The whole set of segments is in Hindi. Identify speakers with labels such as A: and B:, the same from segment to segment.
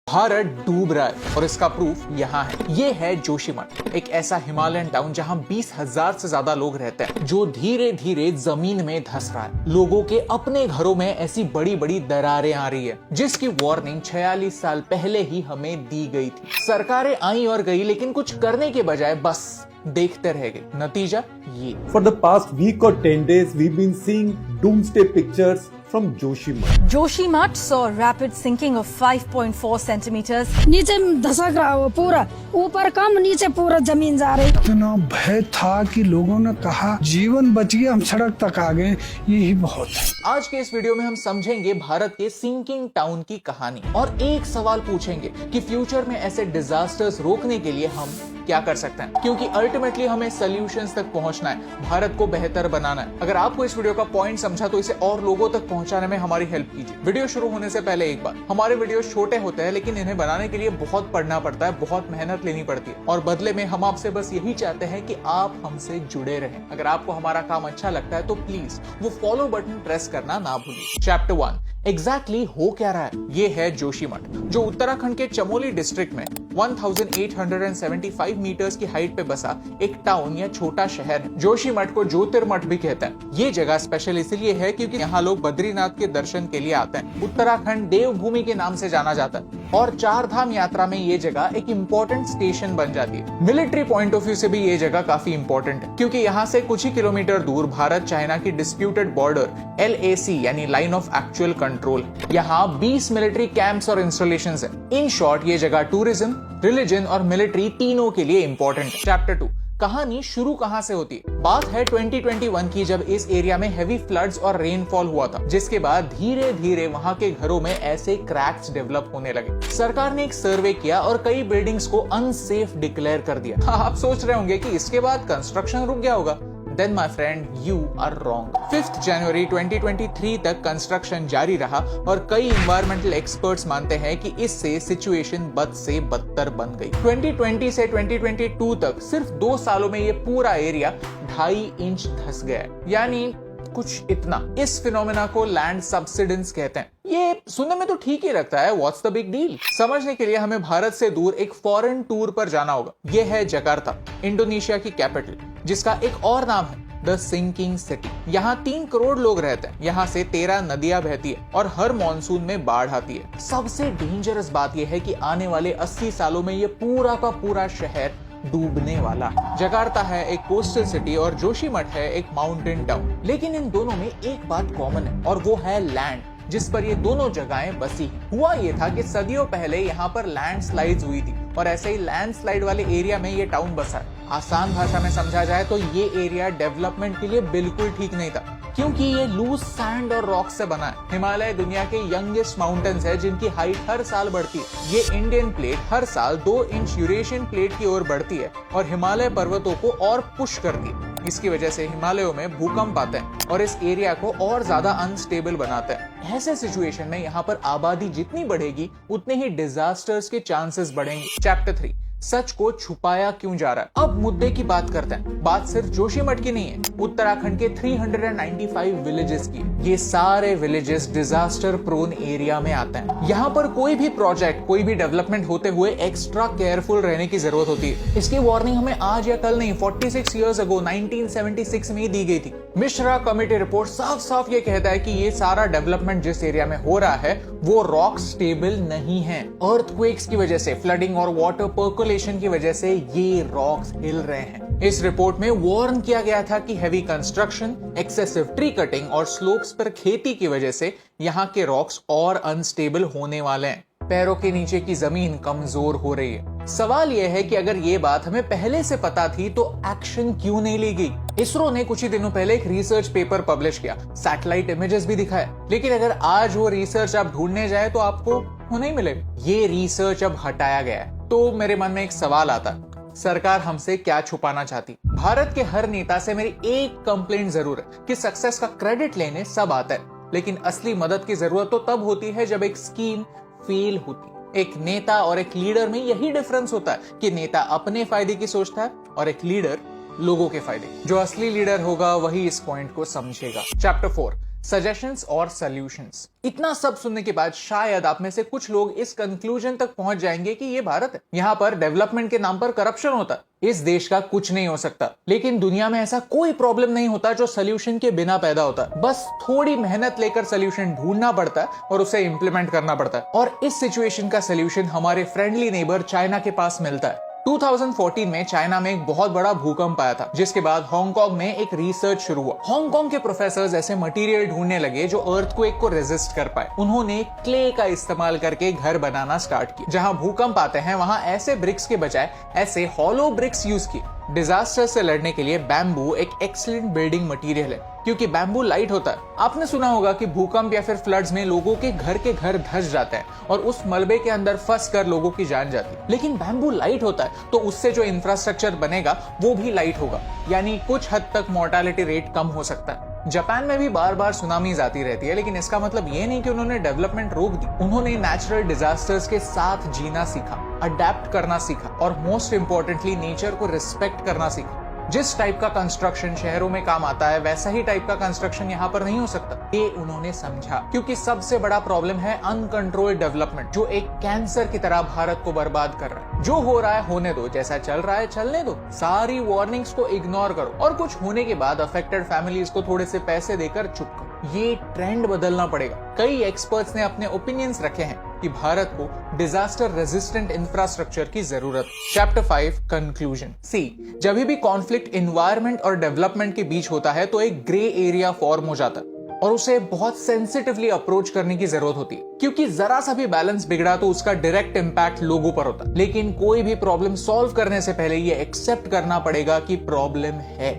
A: भारत डूब रहा है और इसका प्रूफ यहाँ है। ये है जोशीमठ, एक ऐसा हिमालयन टाउन जहाँ 20,000 से ज्यादा लोग रहते हैं, जो धीरे धीरे जमीन में धंस रहा है। लोगों के अपने घरों में ऐसी बड़ी बड़ी दरारें आ रही है, जिसकी वार्निंग 46 साल पहले ही हमें दी गई थी। सरकारें आई और गई, लेकिन कुछ करने के बजाय बस देखते रह गए। नतीजा ये।
B: For the past week or 10 days, we've been seeing doomsday pictures from Joshimठ.
C: Joshimठ saw rapid sinking of 5.4 centimeters.
D: नीचे धसक रहा हो पूरा, ऊपर कम नीचे पूरा जमीन जा रही।
E: इतना भय था कि लोगों ने कहा जीवन बच गया, हम सड़क तक आ गए, यही बहुत है।
A: आज के इस वीडियो में हम समझेंगे भारत के सिंकिंग टाउन की कहानी और एक सवाल पूछेंगे कि फ्यूचर में ऐसे डिजास्टर्स रोकने के लिए हम क्या कर सकते हैं, क्योंकि अल्टीमेटली हमें सॉल्यूशंस तक पहुंचना है, भारत को बेहतर बनाना है। अगर आपको इस वीडियो का पॉइंट समझा तो इसे और लोगों तक पहुंचाने में हमारी हेल्प कीजिए। वीडियो शुरू होने से पहले एक बात, हमारे वीडियो छोटे होते हैं, लेकिन इन्हें बनाने के लिए बहुत पढ़ना पड़ता है, बहुत मेहनत लेनी पड़ती है, और बदले में हम आपसे बस यही चाहते हैं कि आप हमसे जुड़े रहें। अगर आपको हमारा काम अच्छा लगता है तो प्लीज वो फॉलो बटन प्रेस करना ना भूलिए। चैप्टर 1 एग्जैक्टली हो क्या रहा है। ये है जोशीमठ, जो उत्तराखंड के चमोली डिस्ट्रिक्ट में 1875 मीटर्स की हाइट पे बसा एक टाउन या छोटा शहर है। जोशीमठ को ज्योतिर्मठ भी कहते हैं। ये जगह स्पेशल इसलिए है क्योंकि यहाँ लोग बद्रीनाथ के दर्शन के लिए आते हैं। उत्तराखंड देवभूमि के नाम से जाना जाता है और 4 धाम यात्रा में ये जगह एक इम्पोर्टेंट स्टेशन बन जाती है। मिलिट्री पॉइंट ऑफ व्यू से भी ये जगह काफी इंपॉर्टेंट है, क्योंकि यहाँ से कुछ ही किलोमीटर दूर भारत चाइना की डिस्प्यूटेड बॉर्डर LAC यानी लाइन ऑफ एक्चुअल कंट्रोल। यहाँ 20 मिलिट्री कैंप्स और इंस्टॉलेशंस है। इन शॉर्ट ये जगह टूरिज्म, रिलीजन और मिलिट्री तीनों के लिए इंपॉर्टेंट है। चैप्टर 2 कहानी शुरू कहां से होती है। बात है 2021 की, जब इस एरिया में हेवी फ्लड्स और रेनफॉल हुआ था, जिसके बाद धीरे धीरे वहां के घरों में ऐसे क्रैक्स डेवलप होने लगे। सरकार ने एक सर्वे किया और कई बिल्डिंग्स को अनसेफ डिक्लेयर कर दिया। आप सोच रहे होंगे कि इसके बाद कंस्ट्रक्शन रुक गया होगा। Then my friend, you are wrong. 5 जनवरी 2023 तक कंस्ट्रक्शन जारी रहा और कई इन्वायरमेंटल एक्सपर्ट्स मानते हैं कि इससे सिचुएशन बद से बदतर बन गई। 2020 से 2022 तक सिर्फ 2 सालों में ये पूरा एरिया 2.5 इंच धंस गया, यानी कुछ इतना। इस फिनोमेना को लैंड सब्सिडेंस कहते हैं। ये सुनने में तो ठीक ही लगता है, व्हाट्स द बिग डील। समझने के लिए हमें भारत से दूर एक फॉरेन टूर पर जाना होगा। ये है जकार्ता, इंडोनेशिया की कैपिटल, जिसका एक और नाम है द सिंकिंग सिटी। यहाँ 3 करोड़ लोग रहते हैं। यहाँ से 13 नदियां बहती है और हर मॉनसून में बाढ़ आती है। सबसे डेंजरस बात यह है कि आने वाले 80 सालों में ये पूरा का पूरा शहर डूबने वाला है। जकार्ता है एक कोस्टल सिटी और जोशीमठ है एक माउंटेन टाउन, लेकिन इन दोनों में एक बात कॉमन है और वो है लैंड, जिस पर ये दोनों जगहें बसी हैं। हुआ ये था कि सदियों पहले यहाँ पर लैंडस्लाइड्स हुई थी और ऐसे ही लैंडस्लाइड वाले एरिया में ये टाउन बसा है। आसान भाषा में समझा जाए तो ये एरिया डेवलपमेंट के लिए बिल्कुल ठीक नहीं था, क्योंकि ये लूज सैंड और रॉक से बना है। हिमालय दुनिया के यंगेस्ट माउंटेन्स है, जिनकी हाइट हर साल बढ़ती है। ये इंडियन प्लेट हर साल 2 इंच यूरेशियन प्लेट की ओर बढ़ती है और हिमालय पर्वतों को और पुश करती है। इसकी वजह से हिमालयों में भूकंप आते हैं और इस एरिया को और ज्यादा अनस्टेबल बनाते हैं। ऐसे सिचुएशन में यहाँ पर आबादी जितनी बढ़ेगी, उतने ही डिजास्टर्स के चांसेस बढ़ेंगे। चैप्टर 3 सच को छुपाया क्यों जा रहा है। अब मुद्दे की बात करते हैं। बात सिर्फ जोशीमठ की नहीं है, उत्तराखंड के 395 विलेजेस की। ये सारे विलेजेस डिजास्टर प्रोन एरिया में आते हैं। यहाँ पर कोई भी प्रोजेक्ट, कोई भी डेवलपमेंट होते हुए एक्स्ट्रा केयरफुल रहने की जरूरत होती है। इसकी वार्निंग हमें आज या कल नहीं, 46 इयर्स अगो 1976 में ही दी गई थी। मिश्रा कमेटी रिपोर्ट साफ साफ ये कहता है कि ये सारा डेवलपमेंट जिस एरिया में हो रहा है वो रॉक स्टेबल नहीं है। अर्थक्वेक्स की वजह से, फ्लडिंग और वाटर पर्कोलेशन की वजह से ये रॉक्स हिल रहे हैं। इस रिपोर्ट में वार्न किया गया था कि heavy construction, excessive tree cutting और स्लोप्स पर खेती की वजह से यहाँ के रॉक्स और अनस्टेबल होने वाले हैं। पैरों के नीचे की जमीन कमजोर हो रही है। सवाल यह है कि अगर ये बात हमें पहले से पता थी तो एक्शन क्यों नहीं ली गई। इसरो ने कुछ ही दिनों पहले एक रिसर्च पेपर पब्लिश किया, सैटेलाइट इमेजेस भी दिखाए, लेकिन अगर आज वो रिसर्च आप ढूंढने जाए तो आपको वो नहीं मिलेगा। ये रिसर्च अब हटाया गया है। तो मेरे मन में एक सवाल आता है, सरकार हमसे क्या छुपाना चाहती। भारत के हर नेता से मेरी एक कंप्लेंट जरूर है कि सक्सेस का क्रेडिट लेने सब आता है, लेकिन असली मदद की जरूरत तो तब होती है जब एक स्कीम फेल होती। एक नेता और एक लीडर में यही डिफरेंस होता है कि नेता अपने फायदे की सोचता है और एक लीडर लोगों के फायदे। जो असली लीडर होगा वही इस पॉइंट को समझेगा। चैप्टर 4 सजेशंस और सॉल्यूशंस। इतना सब सुनने के बाद शायद आप में से कुछ लोग इस कंक्लूजन तक पहुंच जाएंगे कि ये भारत है, यहां पर डेवलपमेंट के नाम पर करप्शन होता है, इस देश का कुछ नहीं हो सकता। लेकिन दुनिया में ऐसा कोई प्रॉब्लम नहीं होता जो सोल्यूशन के बिना पैदा होता है। बस थोड़ी मेहनत लेकर सोल्यूशन ढूंढना पड़ता है और उसे इंप्लीमेंट करना पड़ता है। और इस सिचुएशन का सोल्यूशन हमारे फ्रेंडली नेबर चाइना के पास मिलता है। 2014 में चाइना में एक बहुत बड़ा भूकंप आया था, जिसके बाद हांगकांग में एक रिसर्च शुरू हुआ। हांगकांग के प्रोफेसर्स ऐसे मटेरियल ढूंढने लगे जो अर्थक्वेक को रेजिस्ट कर पाए। उन्होंने क्ले का इस्तेमाल करके घर बनाना स्टार्ट किया। जहां भूकंप आते हैं वहां ऐसे ब्रिक्स के बजाय ऐसे हॉलो ब्रिक्स यूज किए। डिजास्टर से लड़ने के लिए बैम्बू एक एक्सीलेंट बिल्डिंग मटेरियल है, क्योंकि बैम्बू लाइट होता है। आपने सुना होगा कि भूकंप या फिर फ्लड्स में लोगों के घर धंस जाते हैं और उस मलबे के अंदर फंस कर लोगों की जान जाती है। लेकिन बैम्बू लाइट होता है, तो उससे जो इंफ्रास्ट्रक्चर बनेगा वो भी लाइट होगा, यानी कुछ हद तक मोर्टालिटी रेट कम हो सकता है। जापान में भी बार बार सुनामीज आती रहती है, लेकिन इसका मतलब ये नहीं कि उन्होंने डेवलपमेंट रोक दी। उन्होंने नेचुरल डिजास्टर्स के साथ जीना सीखा, अडेप्ट करना सीखा और मोस्ट इंपॉर्टेंटली नेचर को रिस्पेक्ट करना सीखा। जिस टाइप का कंस्ट्रक्शन शहरों में काम आता है, वैसा ही टाइप का कंस्ट्रक्शन यहाँ पर नहीं हो सकता। ये उन्होंने समझा, क्योंकि सबसे बड़ा प्रॉब्लम है अनकंट्रोल्ड डेवलपमेंट, जो एक कैंसर की तरह भारत को बर्बाद कर रहा है। जो हो रहा है होने दो, जैसा चल रहा है चलने दो, सारी वार्निंग्स को इग्नोर करो और कुछ होने के बाद अफेक्टेड फैमिलीज को थोड़े से पैसे देकर चुप करो। ये ट्रेंड बदलना पड़ेगा। कई एक्सपर्ट्स ने अपने ओपिनियंस रखे हैं कि भारत को डिजास्टर रेजिस्टेंट इंफ्रास्ट्रक्चर की जरूरत है। Chapter 5 conclusion. सी, जब भी कॉन्फ्लिक्ट एनवायरनमेंट और डेवलपमेंट के बीच होता है तो एक ग्रे एरिया फॉर्म हो जाता है और उसे बहुत सेंसिटिवली अप्रोच करने की जरूरत होती है, क्योंकि जरा सा भी बैलेंस बिगड़ा तो उसका डायरेक्ट इंपैक्ट लोगों पर होता है। लेकिन कोई भी प्रॉब्लम सॉल्व करने से पहले ये एक्सेप्ट करना पड़ेगा कि प्रॉब्लम है,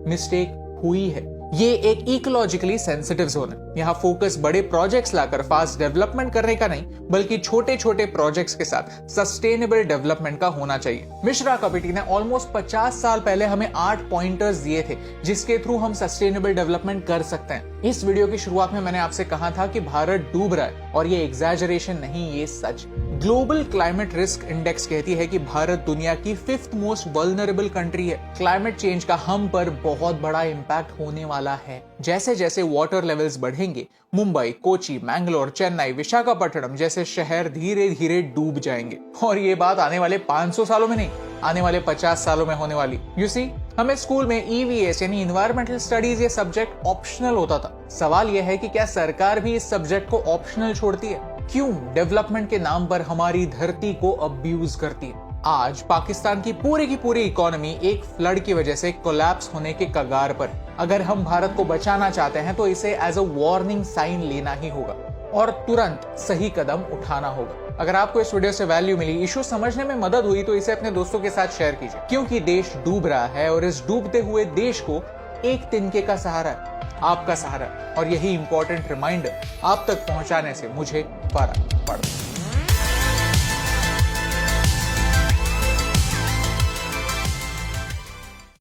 A: मिस्टेक हुई है। ये एक इकोलॉजिकली सेंसिटिव जोन है। यहाँ फोकस बड़े प्रोजेक्ट्स लाकर फास्ट डेवलपमेंट करने का नहीं, बल्कि छोटे छोटे प्रोजेक्ट्स के साथ सस्टेनेबल डेवलपमेंट का होना चाहिए। मिश्रा कमिटी ने ऑलमोस्ट 50 साल पहले हमें 8 पॉइंटर्स दिए थे, जिसके थ्रू हम सस्टेनेबल डेवलपमेंट कर सकते हैं। इस वीडियो की शुरुआत में मैंने आपसे कहा था कि भारत डूब रहा है, और ये एग्जैजरेशन नहीं, ये सच। ग्लोबल क्लाइमेट रिस्क इंडेक्स कहती है कि भारत दुनिया की 5th मोस्ट वल्नरेबल कंट्री है। क्लाइमेट चेंज का हम पर बहुत बड़ा इंपैक्ट होने वाला है। जैसे जैसे वाटर लेवल्स बढ़ेंगे, मुंबई, कोची, मैंगलोर, चेन्नई, विशाखापट्टनम जैसे शहर धीरे धीरे डूब जाएंगे। और ये बात आने वाले 500 सालों में नहीं, आने वाले 50 सालों में होने वाली। यू सी, हमें स्कूल में EVS यानी इन्वायरमेंटल स्टडीज ये सब्जेक्ट ऑप्शनल होता था। सवाल यह है कि क्या सरकार भी इस सब्जेक्ट को ऑप्शनल छोड़ती है? क्यों डेवलपमेंट के नाम पर हमारी धरती को अब्यूज करती है? आज पाकिस्तान की पूरी इकोनॉमी एक फ्लड की वजह से कोलैप्स होने के कगार पर। अगर हम भारत को बचाना चाहते हैं तो इसे एज अ वार्निंग साइन लेना ही होगा और तुरंत सही कदम उठाना होगा। अगर आपको इस वीडियो से वैल्यू मिली, इशू समझने में मदद हुई, तो इसे अपने दोस्तों के साथ शेयर कीजिए, क्योंकि देश डूब रहा है और इस डूबते हुए देश को एक तिनके का सहारा है, आपका सहारा, और यही इंपॉर्टेंट रिमाइंडर आप तक पहुंचाने से मुझे फर्क पड़ता है।